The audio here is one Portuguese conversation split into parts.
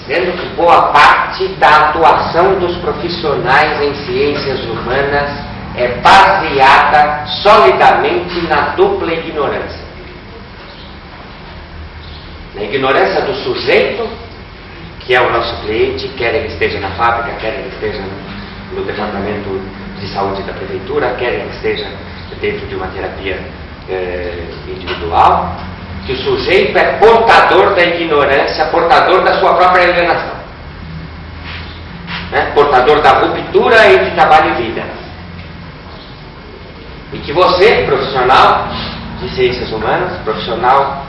Sendo que boa parte da atuação dos profissionais em ciências humanas é baseada solidamente na dupla ignorância. Na ignorância do sujeito, que é o nosso cliente, quer ele esteja na fábrica, quer ele esteja no departamento de saúde da prefeitura, quer ele esteja dentro de uma terapia individual, que o sujeito é portador da ignorância, portador da sua própria alienação, né? Portador da ruptura entre trabalho e vida. E que você, profissional de ciências humanas, profissional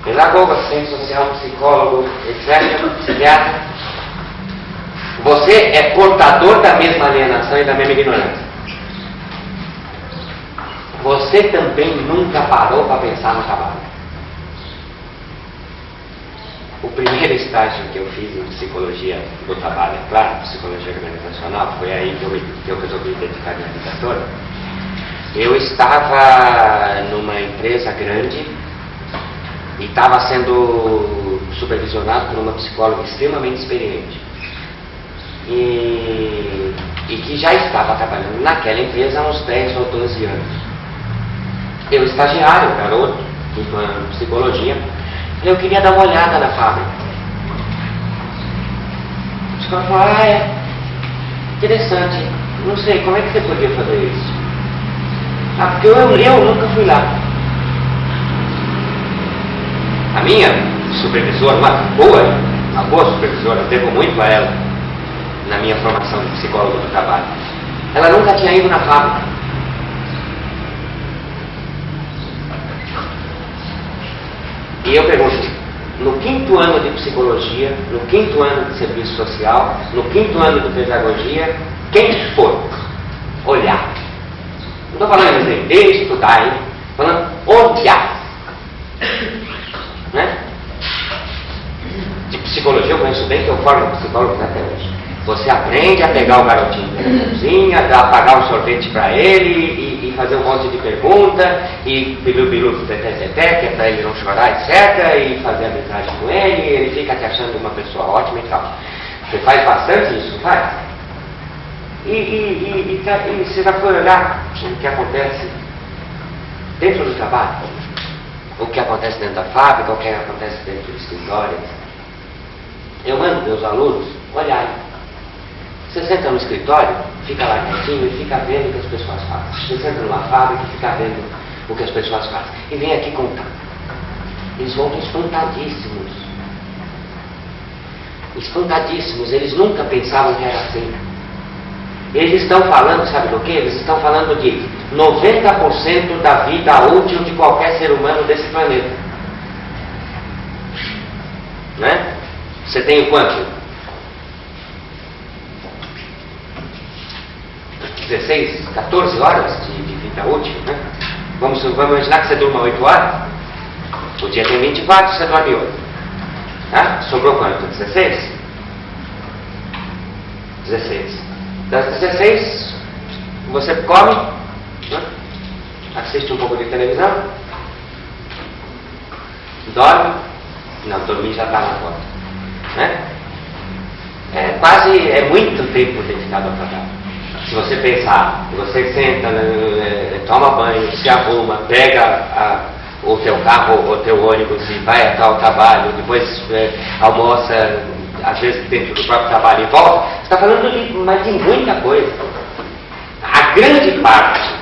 pedagogo, assistente social, psicólogo, etc., psiquiatra, você é portador da mesma alienação e da mesma ignorância. Você também nunca parou para pensar no trabalho. O primeiro estágio que eu fiz em psicologia do trabalho, é claro, psicologia organizacional, foi aí que eu resolvi dedicar minha vida toda. Eu estava numa empresa grande e estava sendo supervisionado por uma psicóloga extremamente experiente e que já estava trabalhando naquela empresa há uns 10 ou 12 anos. Eu, estagiário, garoto, em psicologia, eu queria dar uma olhada na fábrica. O psicólogo falou, interessante, não sei, como é que você podia fazer isso? Porque eu nunca fui lá. A minha supervisora, uma boa supervisora, eu devo muito a ela na minha formação de psicólogo do trabalho. Ela nunca tinha ido na fábrica. E eu pergunto, no 5º ano de psicologia, no 5º ano de serviço social, no 5º ano de pedagogia, quem for olhar? Não estou falando em entender, estudar, hein? Estou falando olhar. Né? De psicologia eu conheço bem, que eu formo psicólogo até hoje. Você aprende a pegar o garotinho da cozinha, a pagar um sorvete para ele e fazer um monte de pergunta e bilu, teté, que é para ele não chorar, etc. E fazer amizade com ele fica te achando uma pessoa ótima e tal. Você faz bastante isso, faz? E você já foi olhar o que acontece dentro do trabalho? O que acontece dentro da fábrica, o que acontece dentro do escritório? Eu mando meus alunos olharem. Você senta no escritório, fica lá quietinho e fica vendo o que as pessoas fazem. Você senta numa fábrica e fica vendo o que as pessoas fazem. E vem aqui contar. Eles voltam espantadíssimos. Espantadíssimos. Eles nunca pensavam que era assim. Eles estão falando, sabe do que? Eles estão falando de 90% da vida útil de qualquer ser humano desse planeta. Né? Você tem o quanto? 16, 14 horas de vida útil, né? Vamos imaginar que você durma 8 horas. O dia tem 24, você dorme 8. Tá? Sobrou quanto? 16? 16. Das 16, você come, né? Assiste um pouco de televisão, dorme. Não, dormir já está na conta, né? É muito tempo dedicado ao trabalho. Se você pensar, você senta, toma banho, se arruma, pega o teu carro, o teu ônibus e vai até o trabalho, depois almoça, às vezes dentro do próprio trabalho e volta, você está falando de muita coisa. A grande parte,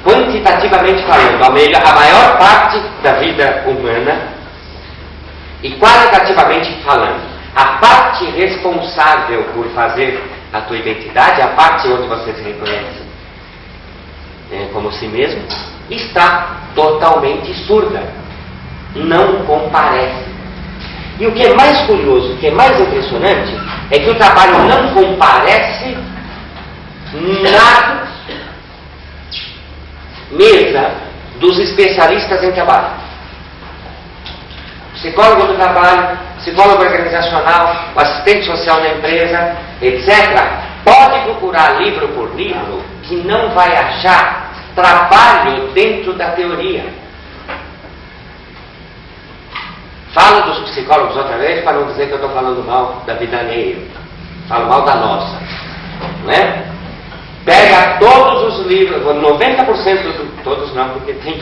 quantitativamente falando, a maior parte da vida humana, e qualitativamente falando, a parte responsável por fazer a tua identidade, a parte onde você se reconhece como si mesmo, está totalmente surda. Não comparece. E o que é mais curioso, o que é mais impressionante, é que o trabalho não comparece na mesa dos especialistas em trabalho. Psicólogo do trabalho, psicólogo organizacional, o assistente social da empresa, etc. Pode procurar livro por livro que não vai achar trabalho dentro da teoria. Falo dos psicólogos outra vez para não dizer que eu estou falando mal da vida alheia. Falo mal da nossa. Não é? Pega todos os livros, 90% todos não, porque tem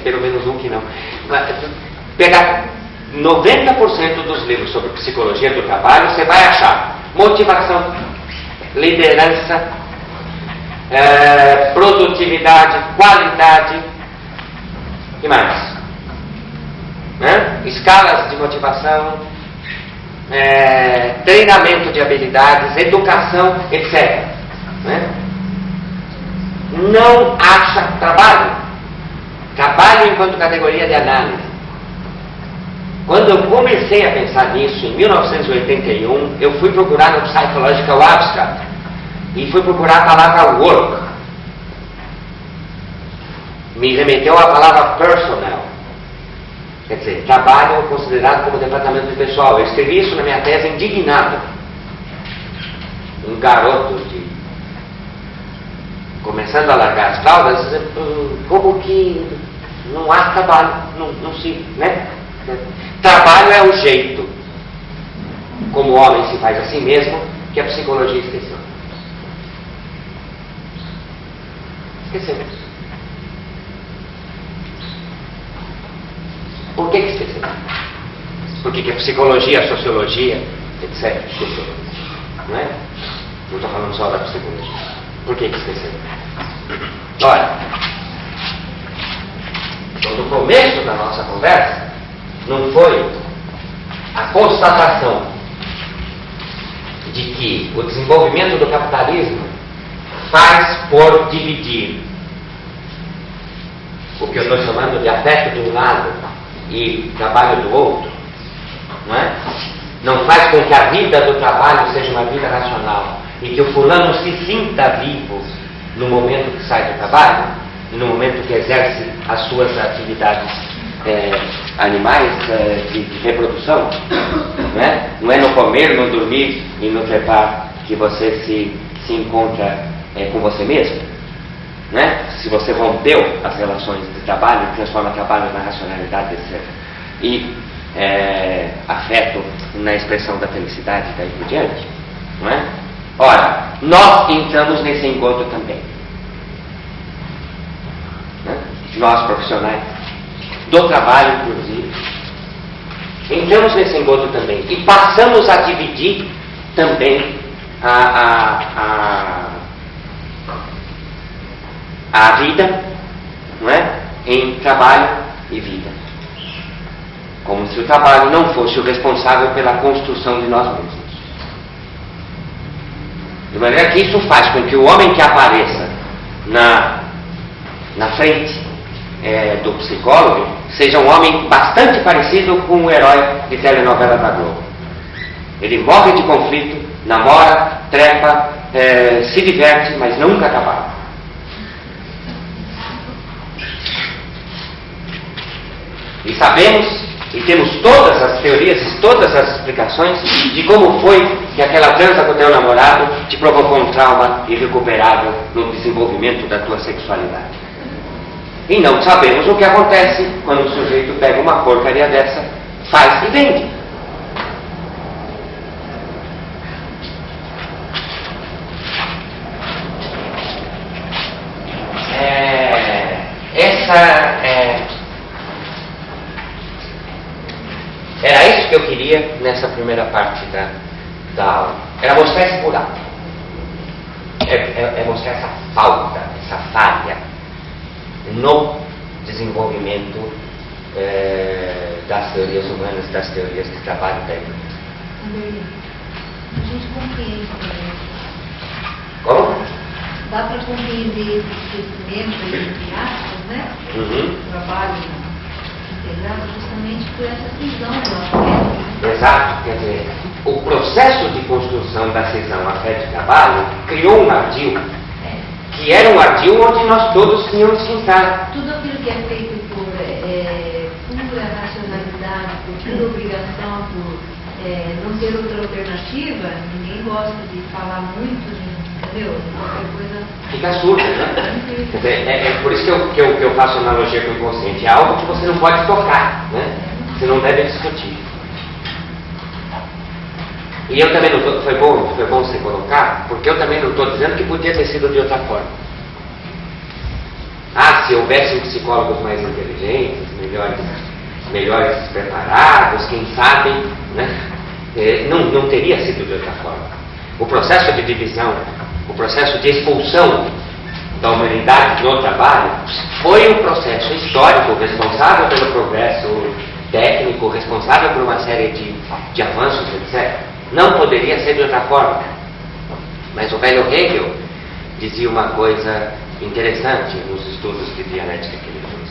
pelo menos um que não. Pega 90% dos livros sobre psicologia do trabalho, você vai achar motivação, liderança, produtividade, qualidade, e mais? Escalas de motivação, treinamento de habilidades, educação, etc. Não acha trabalho. Trabalho enquanto categoria de análise. Quando eu comecei a pensar nisso, em 1981, eu fui procurar no Psychological Abstract e fui procurar a palavra work. Me remeteu à palavra personnel. Quer dizer, trabalho considerado como departamento de pessoal. Eu escrevi isso na minha tese indignado. Um garoto começando a largar as fraldas, como que não há trabalho, não se, né? Trabalho é o jeito como o homem se faz a si mesmo, que a psicologia esqueceu. Esqueceu. Por que esqueceu? Porque que a psicologia, a sociologia, etc. esqueceu. Não é? Não estou falando só da psicologia. Por que esqueceu? Olha, no começo da nossa conversa, não foi a constatação de que o desenvolvimento do capitalismo faz por dividir o que eu estou chamando de afeto de um lado e trabalho do outro, não é? Não faz com que a vida do trabalho seja uma vida racional e que o fulano se sinta vivo no momento que sai do trabalho e no momento que exerce as suas atividades animais de reprodução, não é? Não é no comer, no dormir e no trepar que você se encontra com você mesmo, não é? Se você rompeu as relações de trabalho, transforma trabalho na racionalidade, etc. E afeto na expressão da felicidade e daí por diante, não é? Ora, nós entramos nesse encontro também, né? Nós profissionais do trabalho, inclusive, entramos nesse encontro também e passamos a dividir também a vida, não é? Em trabalho e vida, como se o trabalho não fosse o responsável pela construção de nós mesmos. De maneira que isso faz com que o homem que apareça na frente do psicólogo seja um homem bastante parecido com o herói de telenovela da Globo. Ele morre de conflito, namora, trepa, se diverte, mas nunca trabalha. E sabemos e temos todas as teorias, todas as explicações de como foi que aquela transa com o teu namorado te provocou um trauma irrecuperável no desenvolvimento da tua sexualidade. E não sabemos o que acontece quando o sujeito pega uma porcaria dessa, faz e vende. Era isso que eu queria nessa primeira parte da aula. Era mostrar esse buraco. É mostrar essa falta, essa falha no desenvolvimento das teorias humanas, das teorias de trabalho técnico. A gente compreende também. Como? Dá para compreender esse esquecimento, entre aspas, né? O trabalho integrado justamente por essa cisão do afeto. Exato, quer dizer, o processo de construção da cisão afeto-trabalho criou um ardil, que era um ardil onde nós todos tínhamos que entrar. Tudo aquilo que é feito por pura racionalidade, por pura obrigação, por não ter outra alternativa, ninguém gosta de falar muito, entendeu? Qualquer coisa... Fica surdo, né? Quer dizer, é por isso que eu faço analogia com o inconsciente. É algo que você não pode tocar, né? você não deve discutir. E eu também não estou, foi bom você colocar, porque eu também não estou dizendo que podia ter sido de outra forma. Se houvessem psicólogos mais inteligentes, melhores preparados, quem sabe, né, não teria sido de outra forma. O processo de divisão, o processo de expulsão da humanidade no trabalho foi um processo histórico responsável pelo progresso técnico, responsável por uma série de avanços, etc. Não poderia ser de outra forma. Mas o velho Hegel dizia uma coisa interessante nos estudos de dialética que ele fez.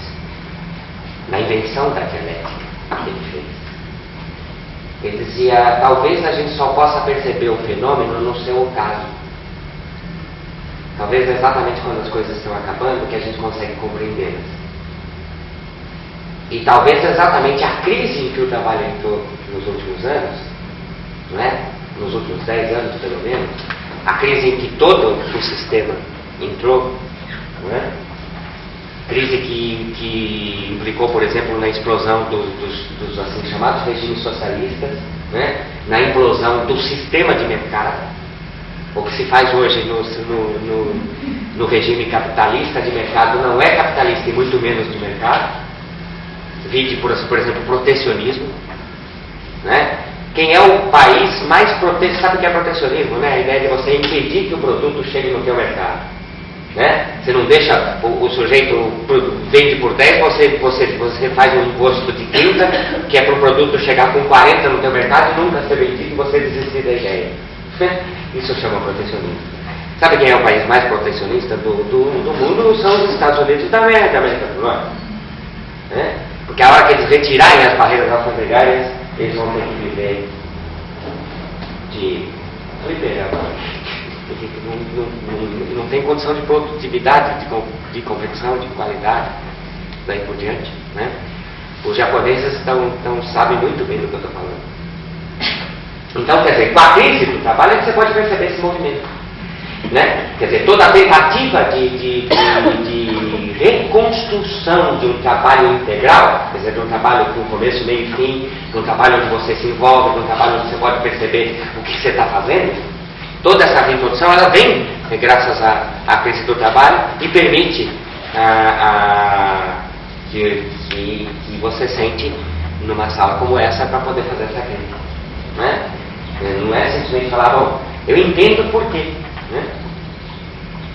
Na invenção da dialética que ele fez. Ele dizia, talvez a gente só possa perceber o fenômeno no seu ocaso. Talvez exatamente quando as coisas estão acabando que a gente consegue compreendê-las. E talvez exatamente a crise em que o trabalho entrou nos últimos anos, não é? Nos últimos 10 anos pelo menos, a crise em que todo o sistema entrou, não é? Crise que implicou, por exemplo, na explosão dos assim chamados regimes socialistas, né? Na implosão do sistema de mercado. O que se faz hoje no regime capitalista de mercado não é capitalista e muito menos de mercado. Vide, por exemplo, protecionismo, né? Quem é o país mais protecionista, sabe o que é protecionismo, né? A ideia de você impedir que o produto chegue no teu mercado, né? Você não deixa o sujeito vende por 10, você faz um imposto de 30, que é para o produto chegar com 40 no teu mercado e nunca ser vendido e você desistir da ideia. Isso chama protecionismo. Sabe quem é o país mais protecionista do mundo? São os Estados Unidos da América do Norte, né? Porque a hora que eles retirarem as barreiras alfandegárias, eles vão ter que viver de não tem condição de produtividade, de confecção, de qualidade, daí por diante, né? Os japoneses sabem muito bem do que eu estou falando. Então, quer dizer, com a crise do trabalho é que você pode perceber esse movimento, né? Quer dizer, toda a tentativa de reconstrução de um trabalho integral, quer dizer, de um trabalho com começo, meio e fim, de um trabalho onde você se envolve, de um trabalho onde você pode perceber o que você está fazendo, toda essa reintrodução, ela vem graças à crise do trabalho e permite que você sente numa sala como essa para poder fazer essa crítica, né? Não é simplesmente falar, bom, eu entendo por quê, né?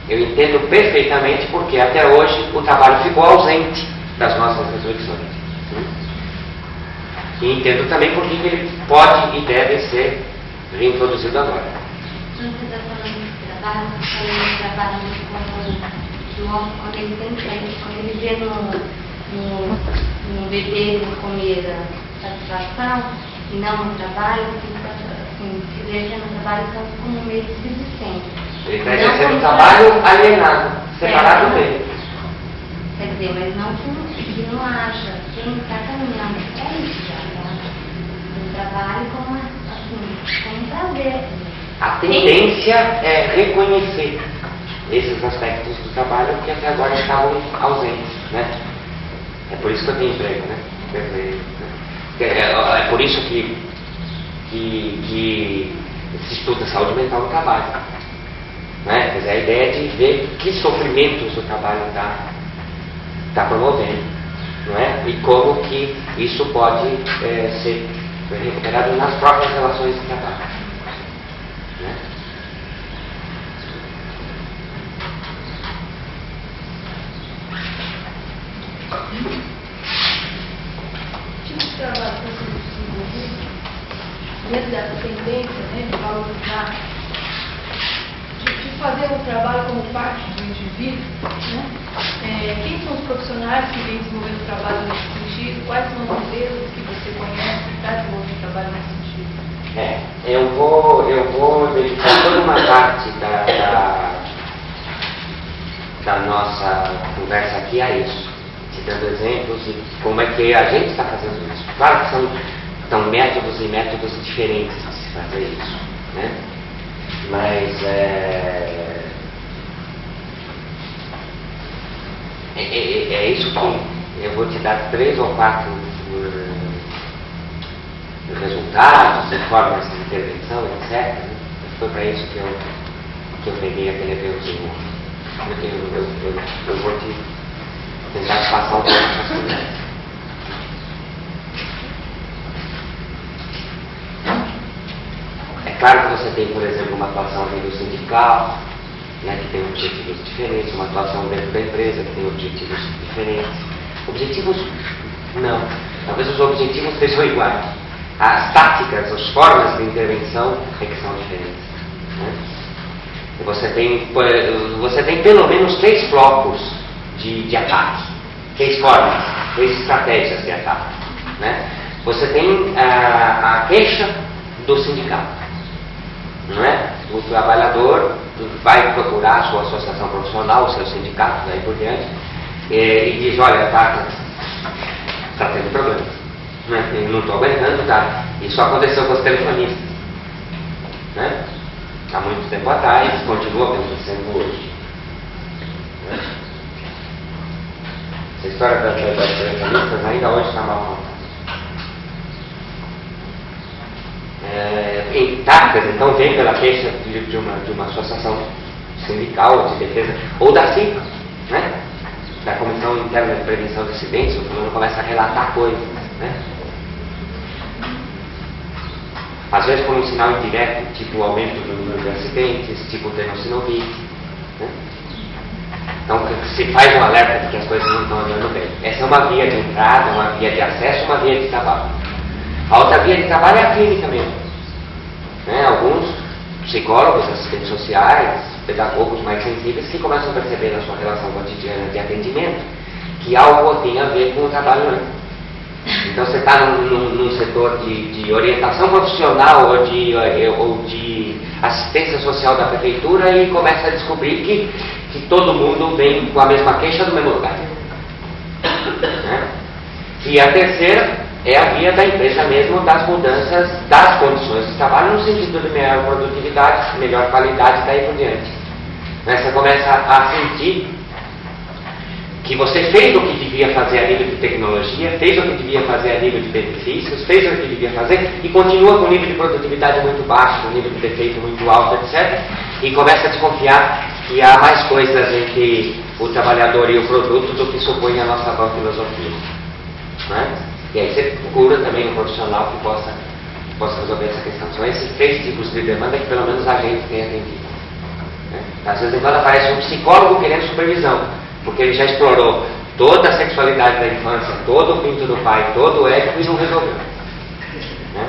Eu entendo perfeitamente porque até hoje o trabalho ficou ausente das nossas reflexões, né? E entendo também por que ele pode e deve ser reintroduzido agora. Você está falando de trabalho, você trabalha como quando ele tem frente, quando ele vê no bebê, no comer a satisfação, e não no trabalho, se veja no trabalho como um meio de subsistência. Ele está exercendo um trabalho alienado, separado dele. Quer dizer, mas não que não acha, quem está caminhando é isso já, né? Um trabalho como um prazer. A tendência é reconhecer esses aspectos do trabalho que até agora estavam ausentes, né? É por isso que eu tenho emprego, né? É por isso que se estuda saúde mental no trabalho, né? Quer dizer, a ideia de ver que sofrimentos o trabalho está promovendo, não é? E como que isso pode ser recuperado nas próprias relações de trabalho, né? Tipo de trabalho que você desenvolvido dentro dessa tendência, né, de valorizar, de fazer o trabalho como parte do indivíduo, né? Quem são os profissionais que vêm desenvolvendo o trabalho nesse sentido? Quais são as empresas que você conhece que está desenvolvendo o trabalho nesse sentido? Eu vou dedicar toda uma parte da nossa conversa aqui a isso, te dando exemplos de como é que a gente está fazendo isso. Claro que são métodos e métodos diferentes de se fazer isso, né? Mas é isso que eu vou te dar 3 ou 4 resultados, de formas de intervenção, etc. Né? Foi para isso que eu peguei aquele aviãozinho. Eu vou te tentar te passar um pouco essas coisas. É claro que você tem, por exemplo, uma atuação a nível sindical, né, que tem objetivos diferentes, uma atuação dentro da empresa que tem objetivos diferentes. Objetivos, não. Talvez os objetivos sejam iguais. As táticas, as formas de intervenção é que são diferentes. Né? Você tem pelo menos 3 blocos de ataque, 3 formas, 3 estratégias de ataque. Né? Você tem a queixa do sindicato. Não é? O trabalhador vai procurar a sua associação profissional, o seu sindicato, daí por diante, e diz, olha, está tendo problema. Né? Eu não estou aguentando, tá? Isso aconteceu com os telefonistas. Né? Há muito tempo atrás, continua acontecendo hoje. Né? Essa história das telefonistas ainda hoje está mal contada. Em táticas, então, vem pela queixa de uma associação sindical de defesa, ou da CIPA, né? Da Comissão Interna de Prevenção de Acidentes, o fulano começa a relatar coisas. Né? Às vezes por um sinal indireto, tipo o aumento do número de acidentes, tipo o tenossinovite. Né? Então se faz um alerta de que as coisas não estão andando bem. Essa é uma via de entrada, uma via de acesso, uma via de trabalho. A outra via de trabalho é a clínica mesmo. Né? Alguns psicólogos, assistentes sociais, pedagogos mais sensíveis que começam a perceber na sua relação cotidiana de atendimento que algo tem a ver com o trabalho antes. Então você está num setor de orientação profissional ou de assistência social da prefeitura e começa a descobrir que todo mundo vem com a mesma queixa do mesmo lugar. Né? E a terceira é a via da empresa mesmo, das mudanças das condições de trabalho no sentido de melhor produtividade, melhor qualidade e daí por diante. Né? Você começa a sentir que você fez o que devia fazer a nível de tecnologia, fez o que devia fazer a nível de benefícios, fez o que devia fazer e continua com um nível de produtividade muito baixo, com um nível de defeito muito alto, etc. E começa a desconfiar que há mais coisas entre o trabalhador e o produto do que supõe a nossa boa filosofia. Né? E aí você procura também um profissional que possa resolver essa questão. São esses 3 tipos de demanda que pelo menos a gente tem atendido. Né? Às vezes quando aparece um psicólogo querendo supervisão, porque ele já explorou toda a sexualidade da infância, todo o pinto do pai, todo o ético e não resolveu. Né?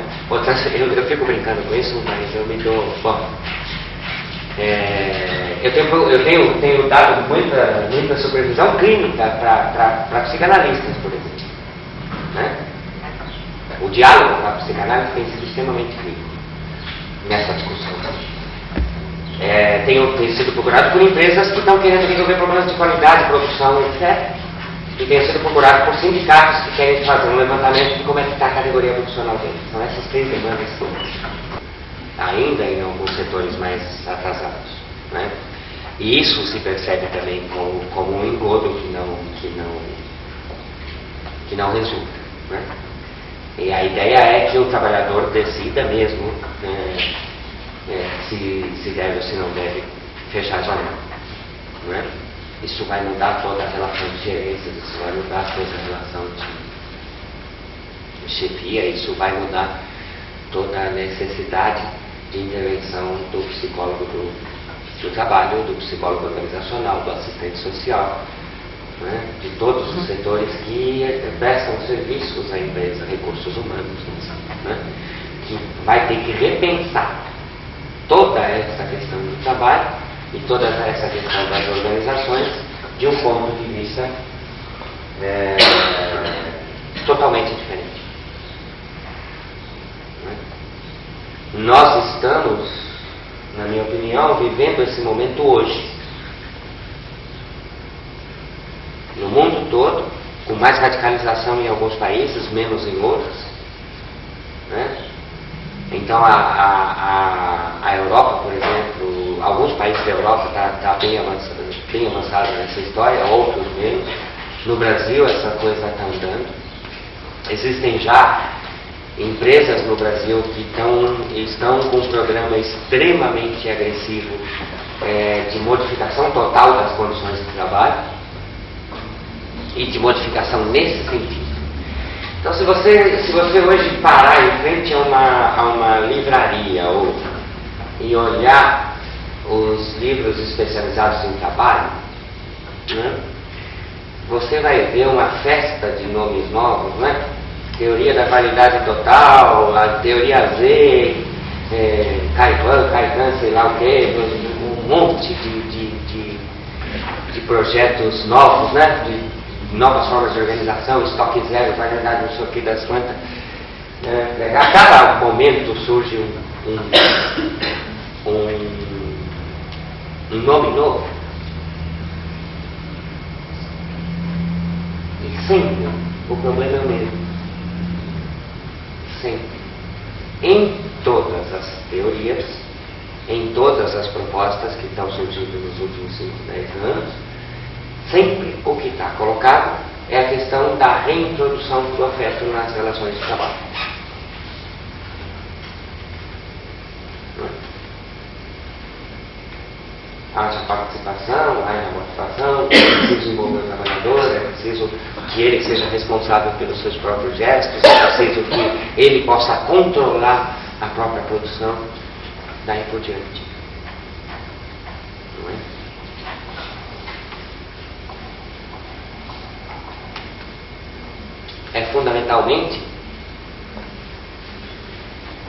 Eu fico brincando com isso, mas eu me dou... Bom, eu tenho dado muita supervisão clínica para psicanalistas, por exemplo. Né? O diálogo com a psicanálise tem sido extremamente clínico nessa discussão. Tenho sido procurado por empresas que estão querendo resolver problemas de qualidade, produção, etc. E tenho sido procurado por sindicatos que querem fazer um levantamento de como é que está a categoria profissional deles. São essas 3 demandas todas. Ainda em alguns setores mais atrasados. Né? E isso se percebe também como um engodo que não resulta. Né? E a ideia é que o trabalhador decida mesmo se deve ou se não deve fechar a janela. Não é? Isso vai mudar toda a relação de gerência, isso vai mudar toda a relação de chefia, isso vai mudar toda a necessidade de intervenção do psicólogo do trabalho, do psicólogo organizacional, do assistente social, né? De todos os setores que prestam serviços à empresa, recursos humanos, né? Que vai ter que repensar toda essa questão do trabalho e toda essa questão das organizações de um ponto de vista totalmente diferente. Nós estamos, na minha opinião, vivendo esse momento hoje. No mundo todo, com mais radicalização em alguns países, menos em outros. Né? Então a Europa, por exemplo, alguns países da Europa estão bem avançados nessa história, outros menos. No Brasil essa coisa está andando. Existem já empresas no Brasil que estão com um programa extremamente agressivo de modificação total das condições de trabalho e de modificação nesse sentido. Então, se você hoje parar em frente a uma livraria e olhar os livros especializados em trabalho, né, você vai ver uma festa de nomes novos, né? Teoria da validade total, a teoria Z, Kaizen, sei lá o quê, um monte de projetos novos, né? De novas formas de organização, estoque zero, validade não sei o que das quantas. A cada momento surge um nome novo. E sempre o problema é o mesmo. Sempre. Em todas as teorias, em todas as propostas que estão surgindo nos últimos 5, 10 anos, sempre o que está colocado é a questão da reintrodução do afeto nas relações de trabalho. Haja participação, haja motivação, é preciso envolver o trabalhador, é preciso que ele seja responsável pelos seus próprios gestos, é preciso que ele possa controlar a própria produção, daí por diante. Não é? É fundamentalmente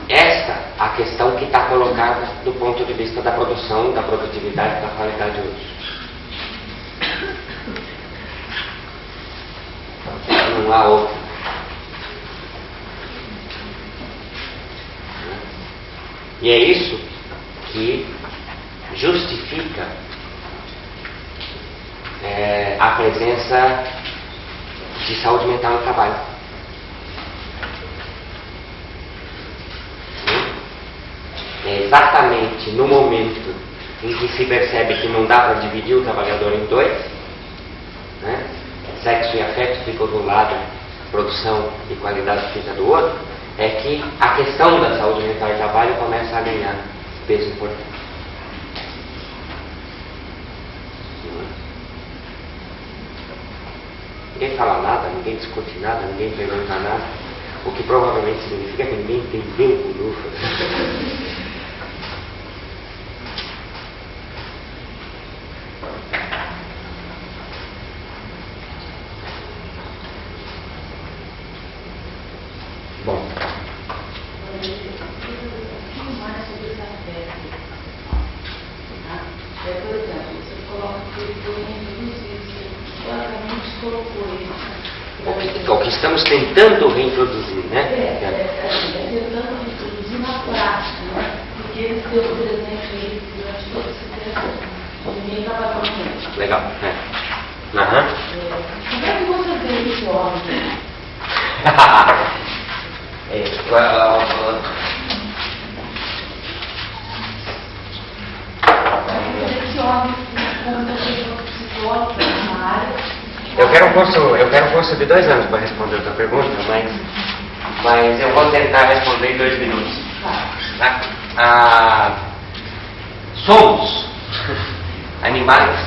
esta a questão que está colocada do ponto de vista da produção, da produtividade, da qualidade hoje. Não há outra. E é isso que justifica a presença de saúde mental no trabalho. É exatamente no momento em que se percebe que não dá para dividir o trabalhador em dois, né? Sexo e afeto ficam do lado, produção e qualidade fica do outro, é que a questão da saúde mental e trabalho começa a ganhar peso importante. Ninguém fala nada, ninguém discute nada, ninguém pergunta nada, o que provavelmente significa que ninguém entendeu o Lufa. Bom. Por exemplo, você coloca que ele foi reintroduzido, você claramente colocou isso. O que estamos tentando reintroduzir, né? Tentando reintroduzir na prática, né? Porque ele deu presente aí durante todo esse tempo, ninguém trabalhou com ele. Legal. Como é que você vê esse homem? Eu quero um curso de 2 anos para responder a tua pergunta, mas eu vou tentar responder em 2 minutos. Tá? Somos animais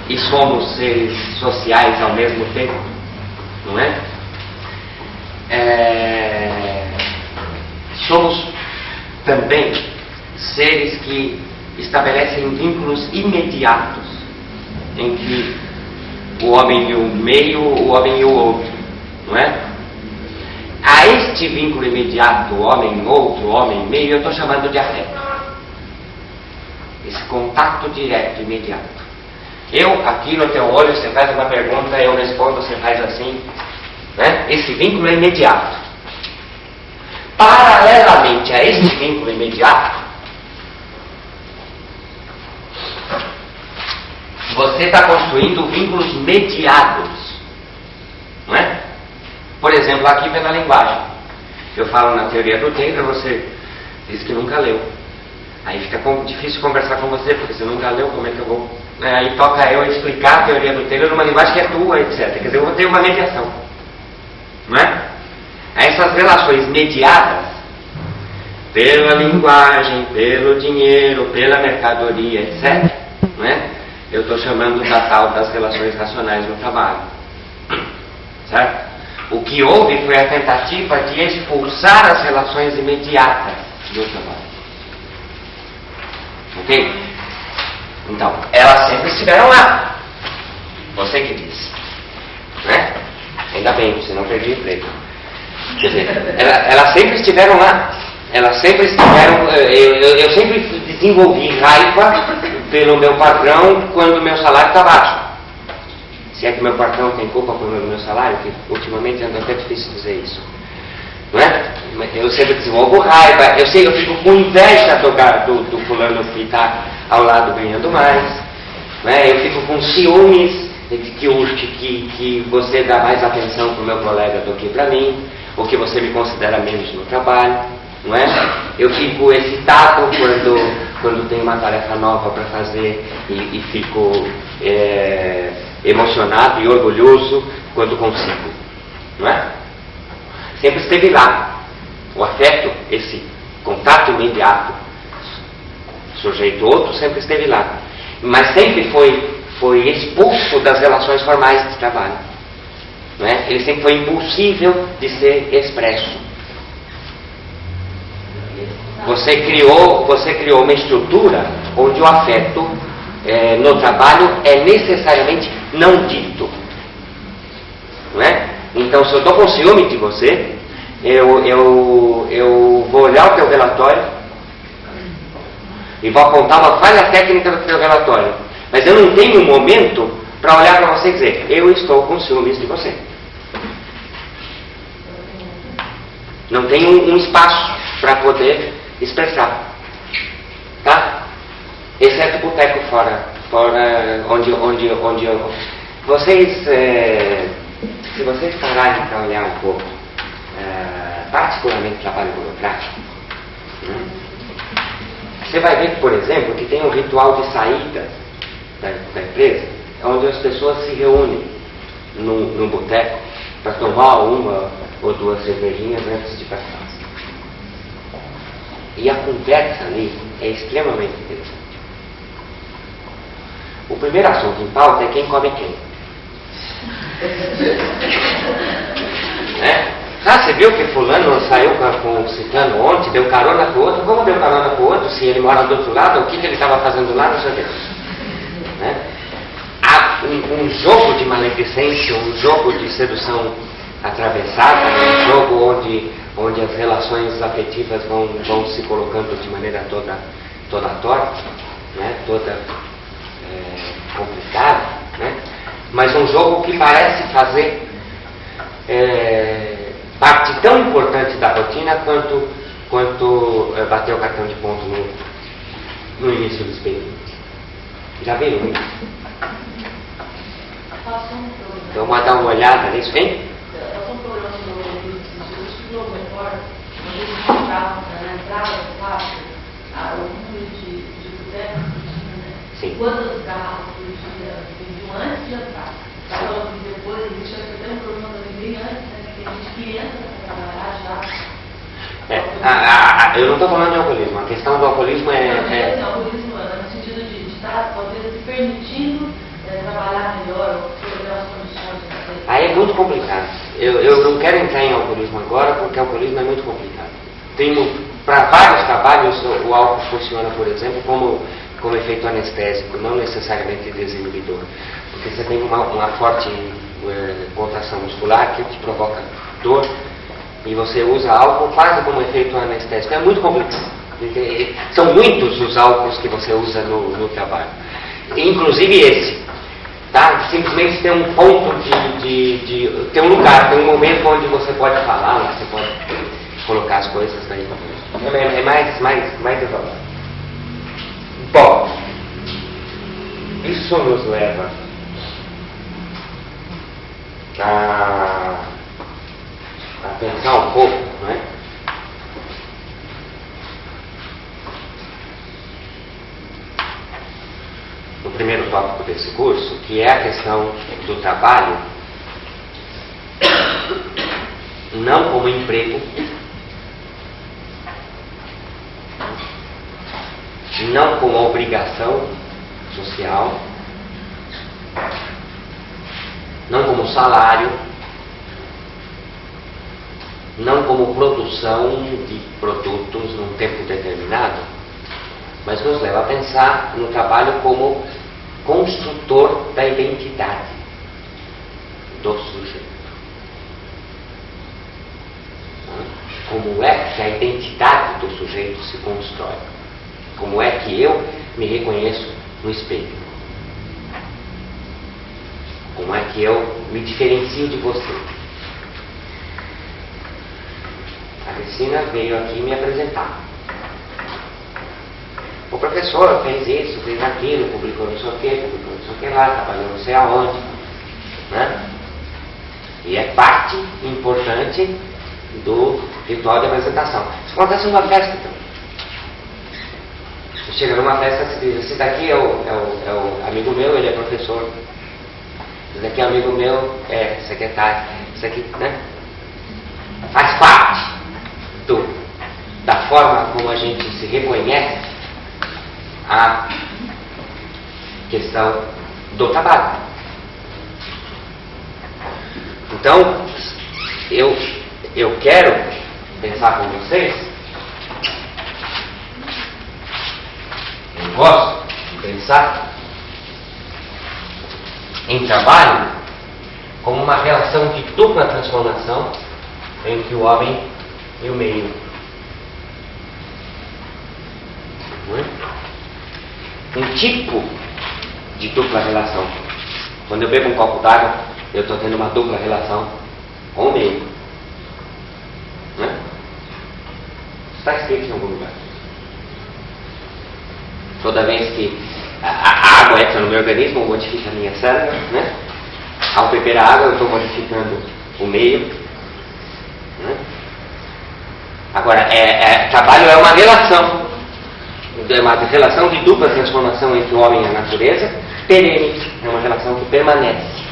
e somos seres sociais ao mesmo tempo, não é? Somos também seres que estabelecem vínculos imediatos entre o homem e o meio, o homem e o outro, não é? A este vínculo imediato, homem, outro, homem, meio, eu estou chamando de afeto. Esse contato direto, imediato. Eu, aqui no teu olho, você faz uma pergunta, eu respondo, você faz assim, né? Esse vínculo é imediato. Paralelamente a este vínculo imediato, você está construindo vínculos mediados, não é? Por exemplo, aqui pela linguagem. Eu falo na teoria do Taylor, você diz que nunca leu. Aí fica difícil conversar com você, porque você nunca leu, como é que eu vou... Aí toca eu explicar a teoria do Taylor numa linguagem que é tua, etc. Quer dizer, eu vou ter uma mediação, não é? Essas relações mediadas pela linguagem, pelo dinheiro, pela mercadoria, etc., não é? Eu estou chamando da tal das relações racionais no trabalho. Certo? O que houve foi a tentativa de expulsar as relações imediatas do trabalho. Ok? Então, elas sempre estiveram lá. Você que disse. Né? Ainda bem, você não perdeu emprego. Quer dizer, elas sempre estiveram lá. Elas sempre estiveram. Eu sempre desenvolvi raiva pelo meu patrão quando o meu salário está baixo. Se é que meu patrão tem culpa por meu salário, que ultimamente anda até difícil dizer isso. Não é? Eu sempre desenvolvo raiva, eu fico com inveja do fulano que está ao lado ganhando mais. Não é? Eu fico com ciúmes de que você dá mais atenção para o meu colega do que para mim, ou que você me considera menos no trabalho. Não é? Eu fico excitado quando tenho uma tarefa nova para fazer e fico emocionado e orgulhoso quando consigo. Não é? Sempre esteve lá. O afeto, esse contato imediato, sujeito-outro, sempre esteve lá. Mas sempre foi expulso das relações formais de trabalho. Não é? Ele sempre foi impossível de ser expresso. Você criou uma estrutura onde o afeto no trabalho é necessariamente não dito. Não é? Então, se eu estou com ciúme de você, eu vou olhar o teu relatório e vou apontar uma falha técnica do teu relatório. Mas eu não tenho um momento para olhar para você e dizer, eu estou com ciúmes de você. Não tenho um espaço para poder expressar. Tá? Exceto o boteco fora onde eu... Vocês, se vocês pararem para olhar um pouco, particularmente trabalho burocrático, né? Você vai ver, por exemplo, que tem um ritual de saída da empresa, onde as pessoas se reúnem num boteco para tomar uma ou duas cervejinhas antes de ir para casa. E a conversa ali é extremamente interessante. O primeiro assunto em pauta é quem come quem. Né? Você viu que fulano saiu com o ciclano ontem, deu carona pro outro? Como deu carona pro outro? Se ele mora do outro lado, o que ele estava fazendo lá, não sei o que. Né? Há um jogo de maledicência, um jogo de sedução atravessada, um jogo onde as relações afetivas vão se colocando de maneira toda torta, né? Toda complicada, né? Mas um jogo que parece fazer parte tão importante da rotina quanto bater o cartão de ponto no início do expediente. Já viram isso? Então, vamos dar uma olhada nisso, hein? Passou um programa no Globo Repórter, onde eles mostravam na entrada do quarto o número de botecos que tinha, né? Sim. Quantas garrafas por dia vendiam antes de entrar. Falando que depois existe até um programa também bem antes, né? Que a gente que entra para trabalhar já. Eu não estou falando de alcoolismo, a questão do alcoolismo Não, alcoolismo no sentido de estar talvez se permitindo trabalhar melhor ou ter as condições. Aí é muito complicado. Eu não quero entrar em alcoolismo agora, porque alcoolismo é muito complicado. Para vários trabalhos, o álcool funciona, por exemplo, como efeito anestésico, não necessariamente desinibidor. Porque você tem uma forte contração muscular que te provoca dor, e você usa álcool quase como efeito anestésico. É muito complicado. São muitos os álcools que você usa no trabalho. Inclusive esse. Tá? Simplesmente tem um ponto tem um lugar, tem um momento onde você pode falar, onde você pode colocar as coisas daí. É mais devagar. Bom, isso nos leva a pensar um pouco, não é? No primeiro tópico desse curso, que é a questão do trabalho não como emprego, não como obrigação social, não como salário, não como produção de produtos num tempo determinado, mas nos leva a pensar no trabalho como construtor da identidade do sujeito. Como é que a identidade do sujeito se constrói? Como é que eu me reconheço no espelho? Como é que eu me diferencio de você? A Cristina veio aqui me apresentar. O professor fez isso, fez aquilo, publicou não sei o que, publicou não sei o que lá, trabalhou não sei aonde, né? E é parte importante do ritual de apresentação. Isso acontece numa festa também. Você chega numa festa e diz, esse daqui é o amigo meu, ele é professor. Esse daqui é amigo meu, é secretário. Isso aqui, né? Faz parte da forma como a gente se reconhece a questão do trabalho. Então, eu quero pensar com vocês, eu gosto de pensar em trabalho como uma relação de dupla transformação entre o homem e o meio. Um tipo de dupla relação. Quando eu bebo um copo d'água, eu estou tendo uma dupla relação com o meio. Está escrito em algum lugar. Toda vez que a água entra no meu organismo, modifica a minha célula, né? Ao beber a água, eu estou modificando o meio. Agora, trabalho é uma relação de dupla transformação entre o homem e a natureza, perene, é uma relação que permanece,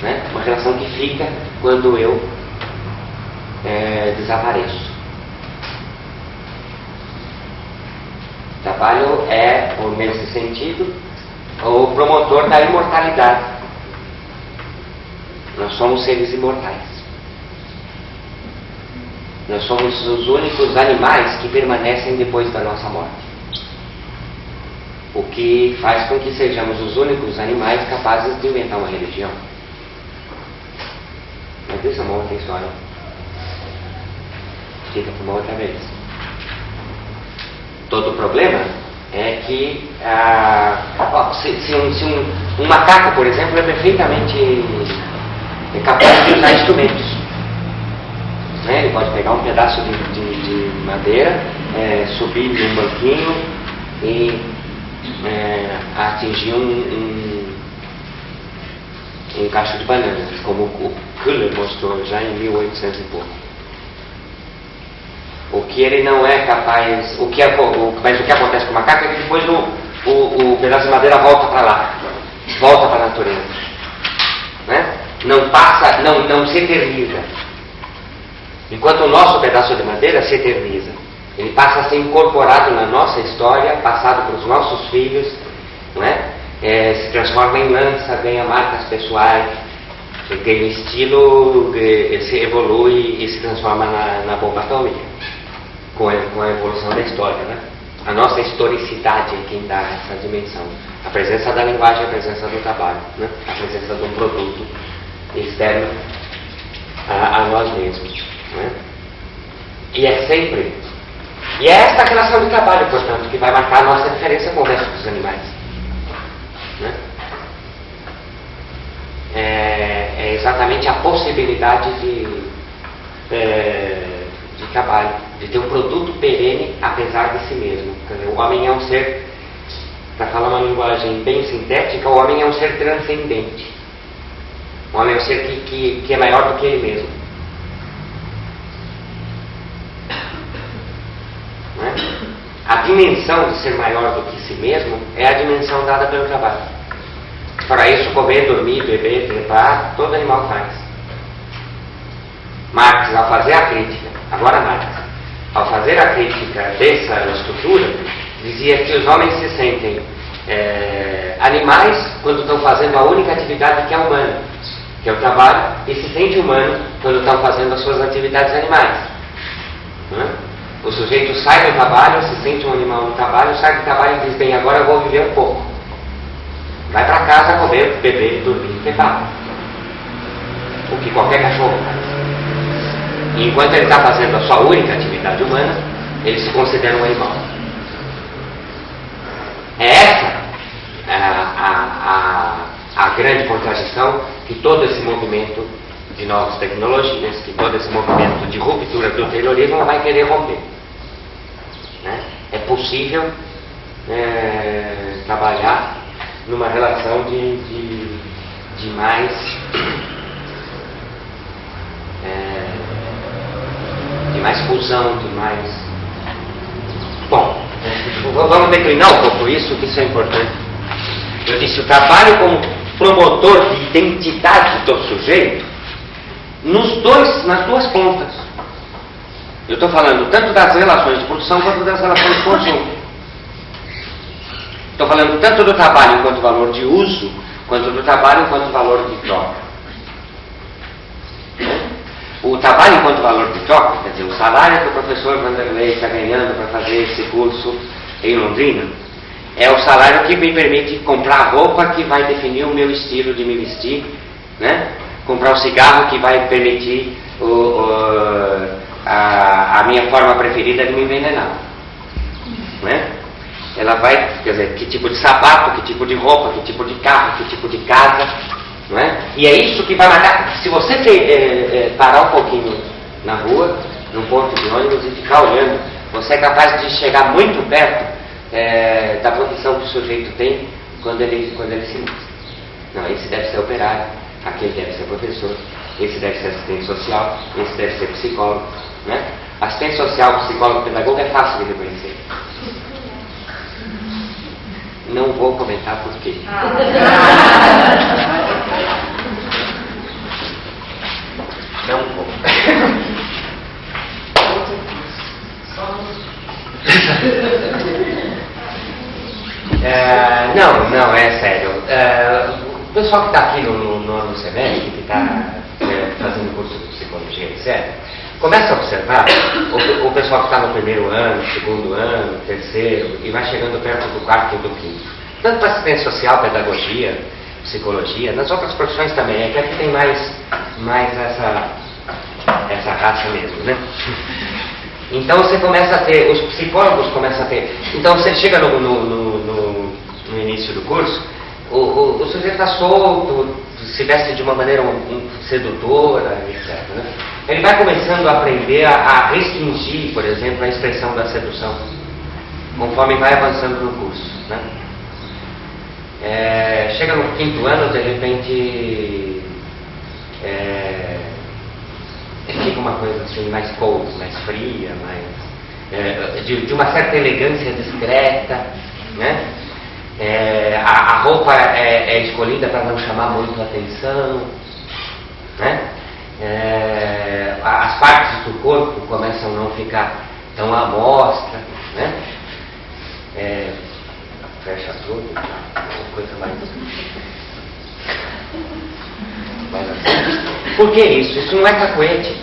né? Uma relação que fica quando eu desapareço. Trabalho é, nesse sentido, o promotor da imortalidade. Nós somos seres imortais. Nós somos os únicos animais que permanecem depois da nossa morte. O que faz com que sejamos os únicos animais capazes de inventar uma religião. Mas isso é uma outra história. Fica para uma outra vez. Todo o problema é que se um macaco, por exemplo, é perfeitamente capaz de usar instrumentos. Né? Ele pode pegar um pedaço de madeira, subir num banquinho e atingir um cacho de bananas, como o Köhler mostrou já em 1800 e pouco. O que ele não é capaz, mas o que acontece com o macaco é que depois o pedaço de madeira volta para lá, volta para a natureza, né? Não se eterniza, enquanto o nosso pedaço de madeira se eterniza. Ele passa a ser incorporado na nossa história, passado para os nossos filhos, né? Se transforma em lança, ganha marcas pessoais, tem estilo, se evolui e se transforma na bomba atômica, com a evolução da história, né? A nossa historicidade é quem dá essa dimensão. A presença da linguagem, a presença do trabalho, né? A presença de um produto externo a nós mesmos, né? E é esta relação de trabalho, portanto, que vai marcar a nossa diferença com o resto dos animais, né? É exatamente a possibilidade de trabalho, de ter um produto perene apesar de si mesmo. Quer dizer, o homem é um ser, para falar uma linguagem bem sintética, o homem é um ser transcendente. O homem é um ser que é maior do que ele mesmo. A dimensão de ser maior do que si mesmo é a dimensão dada pelo trabalho. Para isso, comer, dormir, beber, trepar, todo animal faz. Marx, ao fazer a crítica, agora Marx, ao fazer a crítica dessa estrutura, dizia que os homens se sentem animais quando estão fazendo a única atividade que é humana, que é o trabalho, e se sente humano quando estão fazendo as suas atividades animais. Não é? O sujeito sai do trabalho, se sente um animal no trabalho, sai do trabalho e diz, bem, agora eu vou viver um pouco. Vai para casa comer, beber, dormir, ter papo. O que qualquer cachorro faz. E enquanto ele está fazendo a sua única atividade humana, ele se considera um animal. É essa a grande contradição que todo esse movimento de novas tecnologias, que todo esse movimento de ruptura do terrorismo vai querer romper. Né? É possível trabalhar numa relação de mais fusão, de mais... Bom, vamos declinar um pouco isso, que isso é importante. Eu disse, o trabalho como promotor de identidade do sujeito nas duas pontas. Eu estou falando tanto das relações de produção quanto das relações de consumo. Estou falando tanto do trabalho enquanto valor de uso, quanto do trabalho enquanto valor de troca. O trabalho enquanto valor de troca, quer dizer, o salário que o professor Vanderlei está ganhando para fazer esse curso em Londrina, é o salário que me permite comprar a roupa que vai definir o meu estilo de me vestir, né? Comprar o cigarro que vai permitir a minha forma preferida de me envenenar, né? Ela vai, quer dizer, que tipo de sapato, que tipo de roupa, que tipo de carro, que tipo de casa, não é? E é isso que vai marcar. Se você parar um pouquinho na rua, num ponto de ônibus e ficar olhando, você é capaz de chegar muito perto da profissão que o sujeito tem quando ele se mostra. Não, esse deve ser operário, aquele deve ser professor, esse deve ser assistente social, esse deve ser psicólogo, né? Assistente social, psicólogo, pedagogo é fácil de reconhecer. Não vou comentar por quê. Não vou. Não, é sério. O pessoal que está aqui no nono semestre, que está fazendo curso de psicologia, etc., começa a observar o pessoal que está no primeiro ano, segundo ano, terceiro, e vai chegando perto do quarto e do quinto. Tanto para assistência social, pedagogia, psicologia, nas outras profissões também, é que aqui tem mais essa raça mesmo, né? Então você começa a ter, os psicólogos começam a ter. Então você chega no início do curso, o sujeito está solto, se veste de uma maneira sedutora, etc. Né? Ele vai começando a aprender a restringir, por exemplo, a expressão da sedução, conforme vai avançando no curso. Né? Chega no quinto ano, de repente, fica uma coisa assim mais cold, mais fria, mais, de uma certa elegância discreta, né? A roupa é escolhida para não chamar muito a atenção, né? As partes do corpo começam a não ficar tão à mostra, né? Fecha tudo, uma coisa mais assim. Por que isso? Isso não é cacuete.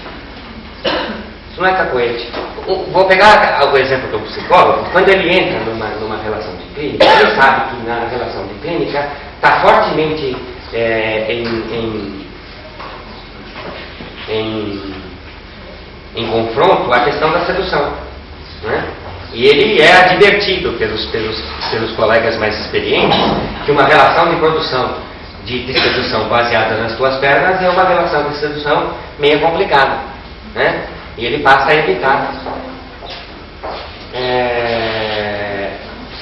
Isso não é cacuete. Vou pegar o exemplo do psicólogo. Quando ele entra numa relação de clínica, ele sabe que na relação de clínica está fortemente em confronto a questão da sedução, né? E ele é advertido pelos colegas mais experientes que uma relação de produção de sedução baseada nas tuas pernas é uma relação de sedução meio complicada, né? E ele passa a evitar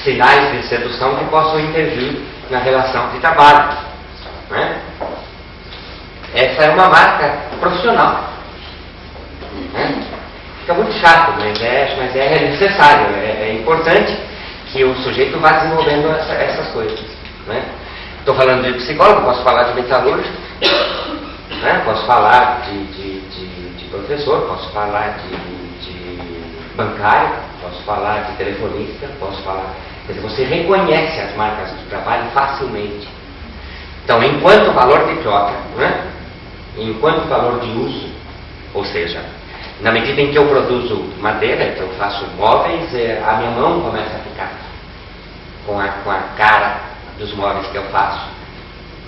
sinais de sedução que possam intervir na relação de trabalho, né? Essa é uma marca profissional, né? Fica muito chato, mas é necessário, é importante que o sujeito vá desenvolvendo essas coisas, né? Estou falando de psicólogo, posso falar de metalúrgico, né? Posso falar de professor, posso falar de bancário, posso falar de telefonista, posso falar... Quer dizer, você reconhece as marcas do trabalho facilmente. Então, enquanto valor de troca, né? Enquanto valor de uso, ou seja, na medida em que eu produzo madeira, que eu faço móveis, a minha mão começa a ficar com a cara dos móveis que eu faço,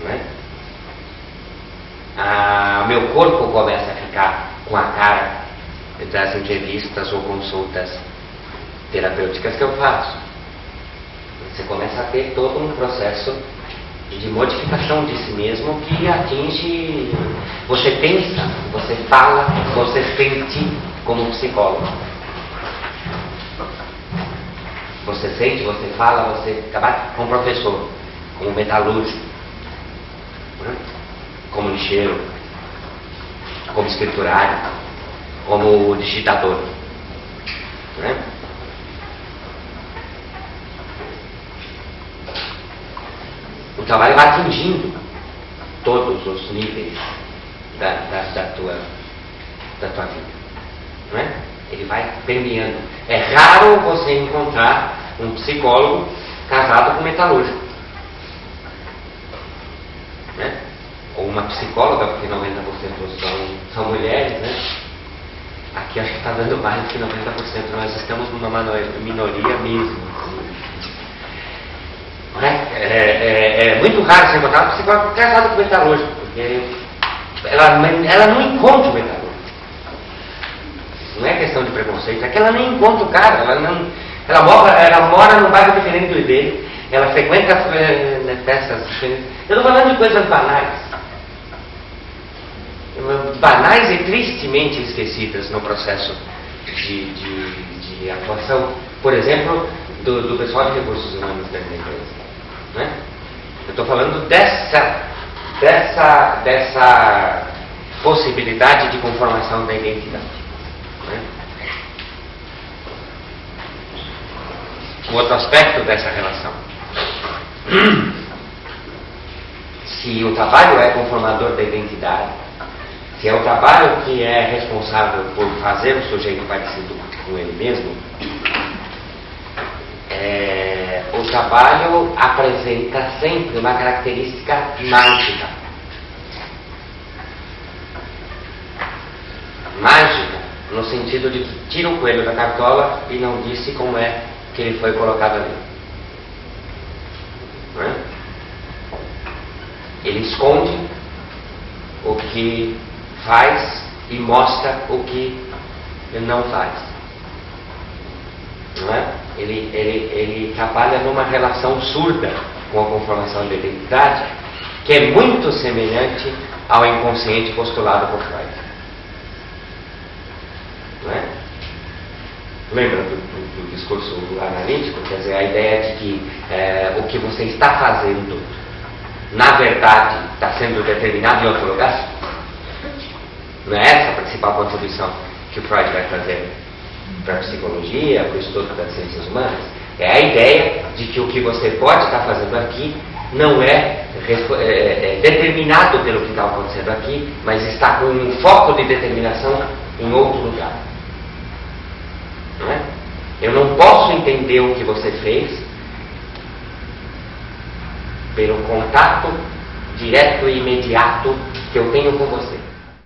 né? Meu corpo começa a ficar com a cara das entrevistas ou consultas terapêuticas que eu faço. Você começa a ter todo um processo de modificação de si mesmo que atinge... Você pensa, você fala, você sente como psicólogo. Você sente, você fala, você trabalha como professor, como metalúrgico, né? Como lixeiro, como escriturário, como digitador, né? O trabalho vai atingindo todos os níveis da tua vida, não é? Ele vai permeando. É raro você encontrar um psicólogo casado com um metalúrgico, né? Ou uma psicóloga, porque 90% são mulheres, né? Aqui acho que está dando mais do que 90%. Nós estamos numa minoria mesmo. É muito raro você encontrar um psicólogo casado com metalúrgico, porque ela não encontra o metalúrgico. Não é questão de preconceito, é que ela nem encontra o cara. Ela mora no bairro diferente do dele, ela frequenta festas diferentes. Eu estou falando de coisas banais e tristemente esquecidas no processo de atuação, por exemplo, do pessoal de recursos humanos dentro da empresa, né? Eu estou falando dessa possibilidade de conformação da identidade, né? O outro aspecto dessa relação: se o trabalho é conformador da identidade, se é o trabalho que é responsável por fazer o sujeito parecido com ele mesmo, o trabalho apresenta sempre uma característica mágica. Mágica, no sentido de que tira o coelho da cartola e não disse como é que ele foi colocado ali. Não é? Ele esconde o que faz e mostra o que ele não faz. Não é? Ele trabalha numa relação surda com a conformação da identidade, que é muito semelhante ao inconsciente postulado por Freud. Não é? Lembra do discurso analítico? Quer dizer, a ideia de que o que você está fazendo, na verdade, está sendo determinado em outro lugar. Não é essa a principal contribuição que o Freud vai fazer para a psicologia, para o estudo das ciências humanas? É a ideia de que o que você pode estar fazendo aqui não é determinado pelo que está acontecendo aqui, mas está com um foco de determinação em outro lugar. Não é? Eu não posso entender o que você fez pelo contato direto e imediato que eu tenho com você.